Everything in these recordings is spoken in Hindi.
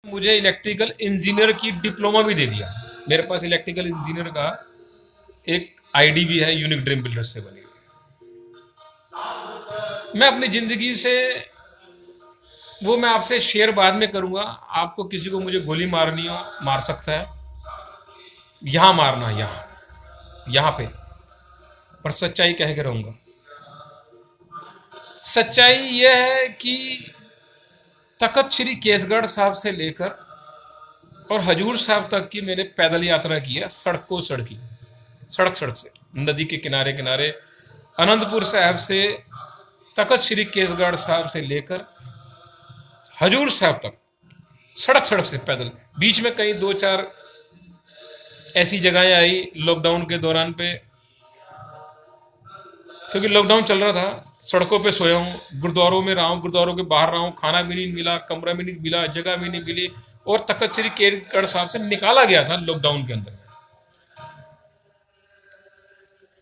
मुझे इलेक्ट्रिकल इंजीनियर की डिप्लोमा भी दे दिया। मेरे पास इलेक्ट्रिकल इंजीनियर का एक आईडी भी है, यूनिक ड्रीम बिल्डर से बनी हुई। मैं अपनी जिंदगी से, वो मैं आपसे शेयर बाद में करूंगा। आपको किसी को मुझे गोली मारनी हो मार सकता है, यहां मारना, यहां पे, पर सच्चाई कह के रहूंगा। सच्चाई यह है कि तखत श्री केसगढ़ साहब से लेकर और हजूर साहब तक की मैंने पैदल यात्रा की है, सड़कों सड़की, सड़क सड़क से, नदी के किनारे किनारे, अनंतपुर साहब से तखत श्री केसगढ़ साहब से लेकर हजूर साहब तक, सड़क सड़क से पैदल। बीच में कहीं दो चार ऐसी जगहें आई लॉकडाउन के दौरान पे, क्योंकि लॉकडाउन चल रहा था, सड़कों पे सोया हूँ, गुरुद्वारों में रहा हूँ, गुरुद्वारों के बाहर रहा हूँ, खाना भी नहीं मिला, कमरा भी नहीं मिला, जगह भी नहीं मिली, और तखत श्री केसगढ़ साहब से निकाला गया था लॉकडाउन के अंदर।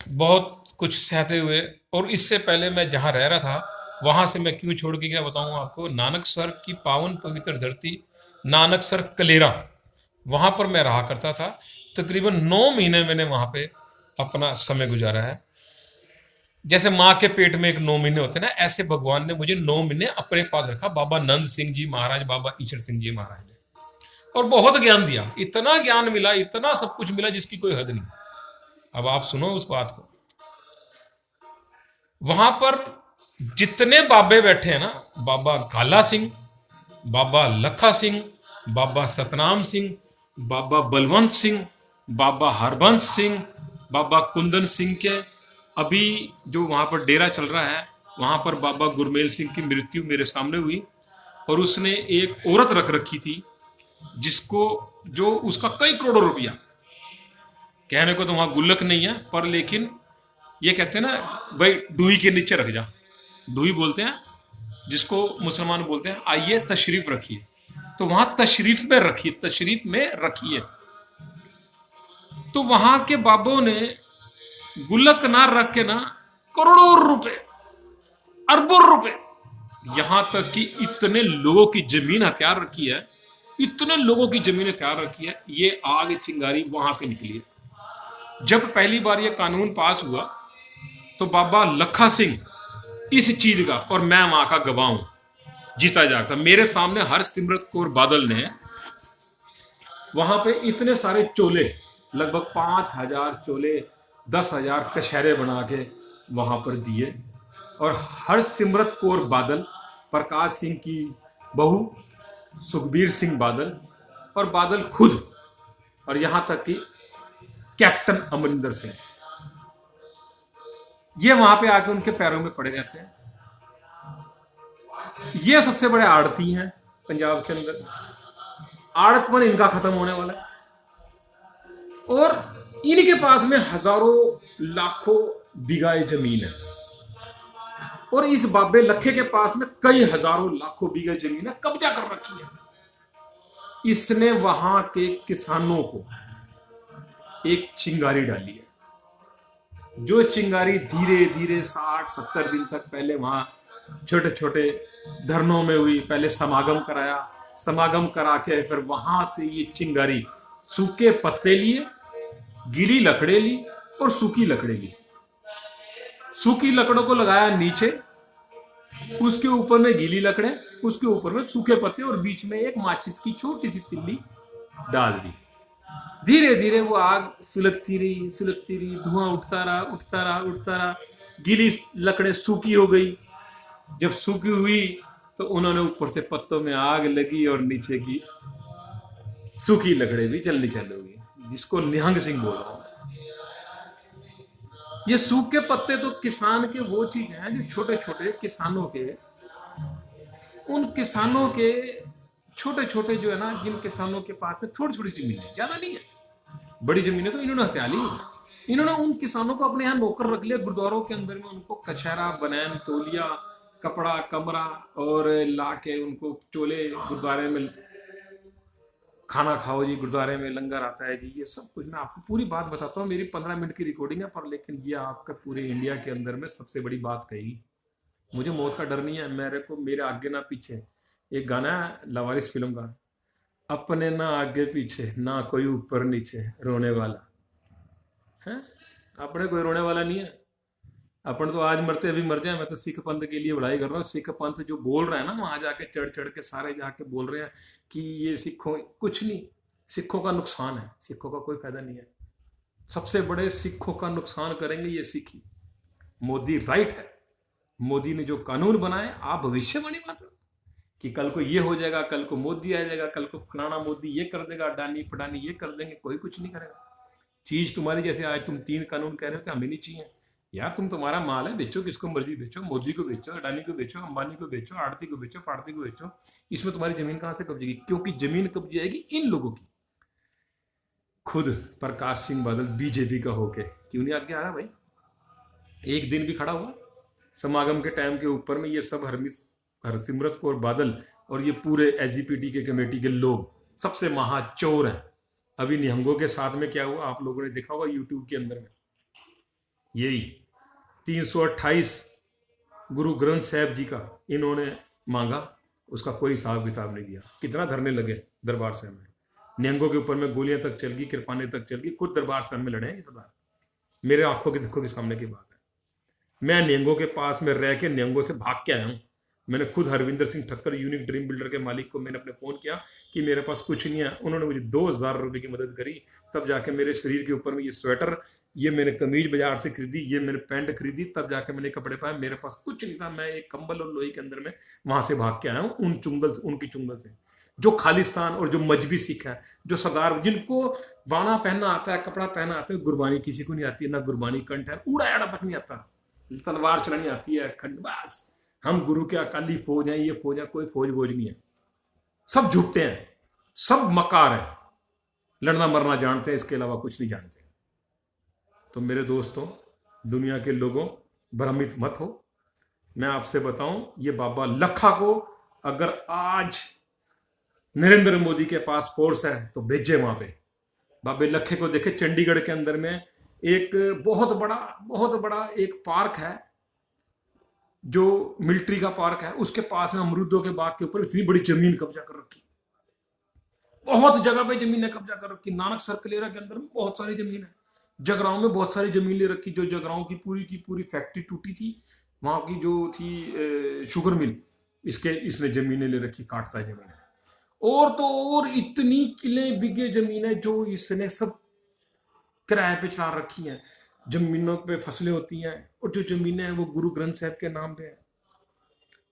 बहुत कुछ सहते हुए। और इससे पहले मैं जहाँ रह रहा था, वहाँ से मैं क्यों छोड़ के गया बताऊँ आपको। नानकसर की पावन पवित्र धरती, नानकसर कलेरा, वहाँ पर मैं रहा करता था। तकरीबन 9 महीने मैंने वहाँ पे अपना समय गुजारा है। जैसे माँ के पेट में एक 9 महीने होते हैं ना, ऐसे भगवान ने मुझे 9 महीने अपने पास रखा, बाबा नंद सिंह जी महाराज, बाबा ईश्वर सिंह जी महाराज ने। और बहुत ज्ञान दिया, इतना ज्ञान मिला, इतना सब कुछ मिला जिसकी कोई हद नहीं। अब आप सुनो उस बात को। वहां पर जितने बाबे बैठे हैं ना, बाबा काला सिंह, बाबा लखा सिंह, बाबा सतनाम सिंह, बाबा बलवंत सिंह, बाबा हरबंस सिंह, बाबा कुंदन सिंह के, अभी जो वहां पर डेरा चल रहा है, वहां पर बाबा गुरमेल सिंह की मृत्यु मेरे सामने हुई। और उसने एक औरत रख रखी थी, जिसको, जो उसका कई करोड़ों रुपया, कहने को तो वहां गुल्लक नहीं है, पर लेकिन ये कहते हैं ना भाई, डूई के नीचे रख जा, डूई बोलते हैं जिसको मुसलमान बोलते हैं, आइए तशरीफ रखिए। तो वहां तशरीफ में रखिए, तशरीफ में रखिए। तो वहां के बाबों ने गुल्लक ना रख के ना, करोड़ों रुपए, अरबों रुपए, यहां तक कि इतने लोगों की जमीन हथियार रखी है, इतने लोगों की जमीन हथियार रखी है। ये आग चिंगारी वहां से निकली है। जब पहली बार ये कानून पास हुआ, तो बाबा लखा सिंह इस चीज का, और मैं वहां का गवाह हूं, जीता जागता, मेरे सामने हरसिमरत कौर बादल ने वहां पे इतने सारे चोले, लगभग 5,000 चोले, 10,000 कशहरे बना के वहां पर दिए। और हरसिमरत कौर बादल, प्रकाश सिंह की बहू, सुखबीर सिंह बादल, और बादल खुद, और यहां तक कि कैप्टन अमरिंदर सिंह, ये वहां पे आके उनके पैरों में पड़े रहते हैं। ये सबसे बड़े आड़ती हैं पंजाब के अंदर। आड़तपन इनका खत्म होने वाला है। और इनके पास में हजारों लाखों बीघाए जमीन है। और इस बाबे लखे के पास में कई हजारों लाखों बीघे जमीन है, कब्जा कर रखी है। इसने वहां के किसानों को एक चिंगारी डाली है, जो चिंगारी धीरे धीरे 60-70 दिन तक पहले वहां छोटे छोटे धरनों में हुई। पहले समागम कराया, समागम करा के फिर वहां से ये चिंगारी, सूखे पत्ते लिए, गीली लकड़े ली और सूखी लकड़े ली। सूखी लकड़ों को लगाया नीचे, उसके ऊपर में गीली लकड़े, उसके ऊपर में सूखे पत्ते, और बीच में एक माचिस की छोटी सी तिल्ली डाल दी। धीरे धीरे वो आग सुलगती रही, सुलगती रही, धुआं उठता रहा, उठता रहा, उठता रहा। गीली लकड़ें सूखी हो गई। जब सूखी हुई तो उन्होंने ऊपर से पत्तों में आग लगी और नीचे की सूखी लकड़ें भी जलनी चालू हो गई, जिसको निहंग सिंह बोल रहा हूं। ये सूखे पत्ते तो किसान के वो चीज है जो छोटे छोटे किसानों के, उन किसानों के छोटे छोटे जो है ना, जिन किसानों के पास में थोड़ी थोड़ी जमीन है, ज्यादा नहीं है, बड़ी जमीनें तो इन्होंने हत्या ली। इन्होंने उन किसानों को अपने यहाँ नौकर रख लिया, गुरुद्वारों के अंदर में उनको कचहरा, बनैन, तौलिया, कपड़ा, कमरा, और ला के उनको चोले, गुरुद्वारे में खाना खाओ जी, गुरुद्वारे में लंगर आता है जी, ये सब कुछ। मैं आपको पूरी बात बताता हूँ, मेरी 15 मिनट की रिकॉर्डिंग है, पर लेकिन ये आपका पूरे इंडिया के अंदर में सबसे बड़ी बात कही। मुझे मौत का डर नहीं है, मेरे को मेरे आगे ना पीछे। एक गाना है लवारिस फिल्म का, अपने ना आगे पीछे, ना कोई ऊपर नीचे रोने वाला है। अपने कोई रोने वाला नहीं है। अपन तो आज मरते अभी मर जाए। मैं तो सिख पंथ के लिए लड़ाई कर रहा हूँ। सिख पंथ जो बोल रहा है ना, वहां जाके चढ़ चढ़ के सारे जाके बोल रहे हैं कि ये सिखों, कुछ नहीं, सिखों का नुकसान है, सिखों का कोई फायदा नहीं है। सबसे बड़े सिखों का नुकसान करेंगे ये सिख ही। मोदी राइट है। मोदी ने जो कानून बनाए, आप भविष्यवाणी मान रहे हो कि कल को ये हो जाएगा, कल को मोदी आ जाएगा, कल को फलाना मोदी ये कर देगा, अडानी पडानी ये कर देंगे। कोई कुछ नहीं करेगा। चीज तुम्हारी, जैसे आज तुम 3 कानून कह रहे हो कि हमें नहीं चाहिए। यार तुम, तुम्हारा माल है, बेचो किसको मर्जी बेचो। मोदी को बेचो, अडानी को बेचो, अंबानी को बेचो, आड़ती को बेचो, पाड़ती को बेचो। इसमें तुम्हारी जमीन कहां से कब्जेगी? क्योंकि जमीन कब्जे आएगी इन लोगों की। खुद प्रकाश सिंह बादल बीजेपी का होके क्यों नहीं आगे आ रहा भाई? एक दिन भी खड़ा हुआ समागम के टाइम के ऊपर में? ये सब हरसिमरत कौर बादल और ये पूरे एसजीपीटी के कमेटी के लोग सबसे महाचोर हैं। अभी निहंगों के साथ में क्या हुआ आप लोगों ने देखा होगा यूट्यूब के अंदर में। यही 328 गुरु ग्रंथ साहब जी का इन्होंने मांगा, उसका कोई हिसाब किताब नहीं दिया। कितना धरने लगे दरबार साहब में। निहंगों के ऊपर में गोलियां तक चल गई, कृपानें तक चल गई। खुद दरबार साहब में लड़े हैं ये सरदार। मेरे आंखों की देखो के सामने की बात है। मैं निहंगों के पास में रह के निहंगों से भाग के आया हूँ। मैंने खुद Harvinder Singh Thakkar, unique dream builder के मालिक को मैंने अपने फ़ोन किया कि मेरे पास कुछ नहीं है। उन्होंने मुझे 2000 रुपये की मदद करी। तब जाके मेरे शरीर के ऊपर में ये स्वेटर, ये मैंने कमीज बाजार से खरीदी, ये मैंने पैंट खरीदी, तब जाके मैंने कपड़े पाए। मेरे पास कुछ नहीं था। मैं एक कंबल और लोही के अंदर में वहां से भाग के आया हूँ, उनकी चुंगल से। जो खालिस्तान और जो मजहबी सिख है, जो सरदार, जिनको बाना पहनना आता है, कपड़ा पहनना आता है, गुरबानी किसी को नहीं आती है। ना गुरबानी कंठ है, उड़ा एड़ा तक नहीं आता, तलवार चलानी आती है, खंड। बस हम गुरु के अकाली फौज हैं, ये फौज है। कोई फौज वोज नहीं है। सब झूठे हैं, सब मकार हैं। लड़ना मरना जानते हैं, इसके अलावा कुछ नहीं जानते। तो मेरे दोस्तों, दुनिया के लोगों, भ्रमित मत हो। मैं आपसे बताऊं, ये बाबा लखा को अगर आज नरेंद्र मोदी के पास फोर्स है तो भेजे वहां पे। बाबे लखे को देखे, चंडीगढ़ के अंदर में एक बहुत बड़ा एक पार्क है, जो मिलिट्री का पार्क है। उसके पास में अमरूदों के बाग के ऊपर इतनी बड़ी जमीन कब्जा कर रखी। बहुत जगह पे जमीन ने कब्जा कर रखी। नानक सर्कलेरा के अंदर में बहुत सारी जमीन है। जगरांव में बहुत सारी जमीन ले रखी। जो जगरांव की पूरी फैक्ट्री टूटी थी, वहां की जो थी शुगर मिल, इसने जमीनें ले रखी, काटता है जमीन। और तो और इतनी किले बिगे जमीन है जो इसने सब किराए पे चला रखी है। जमीनों पे फसलें होती हैं, और जो जमीनें हैं वो गुरु ग्रंथ साहब के नाम पे है।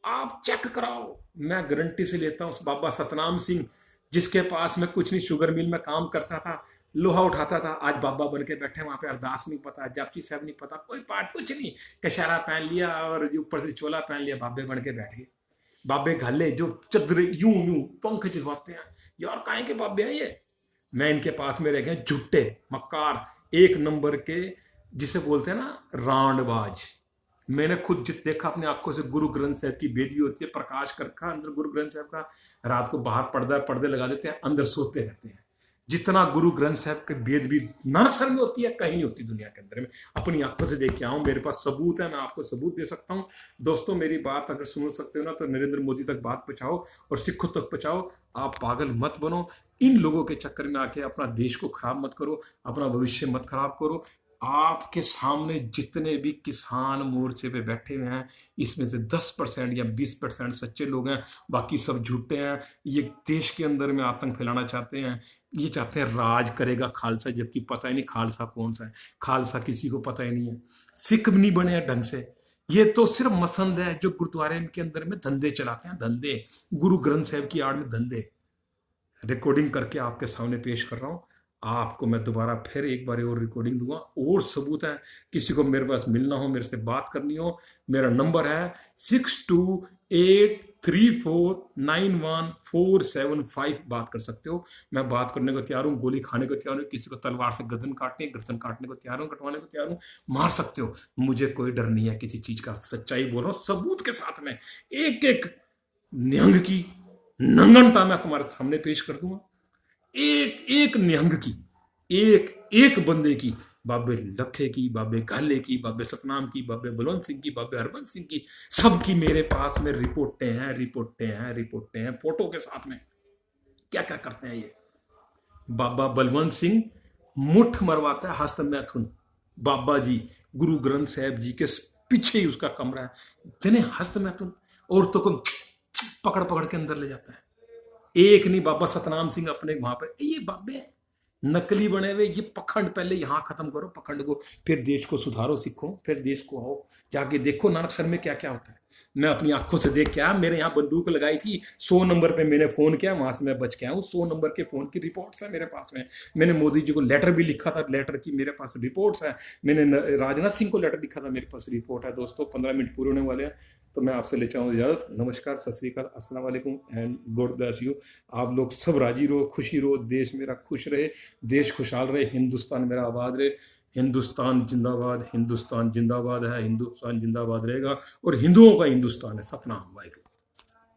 आप चेक कराओ, मैं गारंटी से लेता हूँ। बाबा सतनाम सिंह, जिसके पास में कुछ नहीं, शुगर मिल में काम करता था, लोहा उठाता था, आज बाबा बन के बैठे वहां पे। अरदास नहीं पता, जापची साहब नहीं पता, कोई पाठ कुछ नहीं। कशहरा पहन लिया और ऊपर से चोला पहन लिया, बाबे बन के बैठ गए। बाबे घाले जो चदरे यूं पंख चलवाते हैं। यार काहे के बाबे हैं ये? मैं इनके पास में रह गए, झुट्टे मक्कार, एक नंबर के, जिसे बोलते हैं ना रांडबाज। मैंने खुद देखा अपनी आंखों से। गुरु ग्रंथ साहब की बेदी होती है, प्रकाश कर रखा अंदर गुरु ग्रंथ साहब का। रात को बाहर पर्दे लगा देते हैं, अंदर सोते रहते हैं। जितना गुरु ग्रंथ साहब के वेद भी नानकसर में होती है, कहीं नहीं होती दुनिया के अंदर में। अपनी आंखों से देख के आऊं, मेरे पास सबूत है, मैं आपको सबूत दे सकता हूं। दोस्तों, मेरी बात अगर सुन सकते हो ना, तो नरेंद्र मोदी तक बात पहुंचाओ और सिखों तक पहुंचाओ। आप पागल मत बनो। इन लोगों के चक्कर में आके अपना देश को खराब मत करो, अपना भविष्य मत खराब करो। आपके सामने जितने भी किसान मोर्चे पे बैठे हुए हैं, इसमें से 10% या 20% सच्चे लोग हैं, बाकी सब झूठे हैं। ये देश के अंदर में आतंक फैलाना चाहते हैं। ये चाहते हैं राज करेगा खालसा, जबकि पता ही नहीं खालसा कौन सा है। खालसा किसी को पता ही नहीं है। सिख भी नहीं बने हैं ढंग से। ये तो सिर्फ मसंद है जो गुरुद्वारे के अंदर में धंधे चलाते हैं, धंधे, गुरु ग्रंथ साहब की आड़ में धंधे। रिकॉर्डिंग करके आपके सामने पेश कर रहा हूं। आपको मैं दोबारा फिर एक बार और रिकॉर्डिंग दूंगा, और सबूत है। किसी को मेरे पास मिलना हो, मेरे से बात करनी हो, मेरा नंबर है 6283491475। बात कर सकते हो। मैं बात करने को तैयार हूँ, गोली खाने को तैयार हूँ, किसी को तलवार से गर्दन काटने को तैयार हूँ, कटवाने को तैयार हूँ। मार सकते हो, मुझे कोई डर नहीं है किसी चीज का। सच्चाई बोल रहा हूँ सबूत के साथ में। एक एक निहंग की नंगनता मैं तुम्हारे सामने पेश कर दूंगा। एक एक निहंग की, एक एक बंदे की, बाबे लखे की, बाबे घाले की, बाबे सतनाम की, बाबे बलवंत सिंह की, बाबे हरबंस सिंह की, सबकी मेरे पास में रिपोर्टें हैं, फोटो के साथ में। क्या क्या करते हैं ये। बाबा बलवंत सिंह मुठ मरवाता है हस्त मैथुन। बाबा जी गुरु ग्रंथ साहब जी के पीछे ही उसका कमरा है, इतने हस्त मैथुन, औरतों को पकड़ पकड़ के अंदर ले जाता है। एक नहीं, बाबा सतनाम सिंह अपने वहां पर, ये बाबे नकली बने हुए, ये पखंड पहले यहां खत्म करो पखंड को, फिर देश को सुधारो, सीखो, फिर देश को आओ, जाके देखो नानकसर में क्या क्या होता है। मैं अपनी आंखों से देख के आया, मेरे यहाँ बंदूक लगाई थी, 100 नंबर पे मैंने फोन किया, वहां से मैं बच के आया हूँ। 100 नंबर के फोन की रिपोर्ट्स है मेरे पास में। मैंने मोदी जी को लेटर भी लिखा था, लेटर की मेरे पास रिपोर्ट्स है। मैंने राजनाथ सिंह को लेटर लिखा था, मेरे पास रिपोर्ट है। दोस्तों 15 मिनट पूरे होने वाले हैं, तो मैं आपसे ले चाहूँ इजाजत। नमस्कार, सत श्री अकाल, अस्सलाम वालेकुम एंड गॉड ब्लेस यू। आप लोग सब राजी रहो, खुशी रहो, देश मेरा खुश रहे, देश खुशहाल रहे, हिंदुस्तान मेरा आबाद रहे। हिंदुस्तान जिंदाबाद, हिंदुस्तान जिंदाबाद है, हिंदुस्तान जिंदाबाद रहेगा, और हिंदुओं का हिंदुस्तान है। सतनाम वाहिगुरू।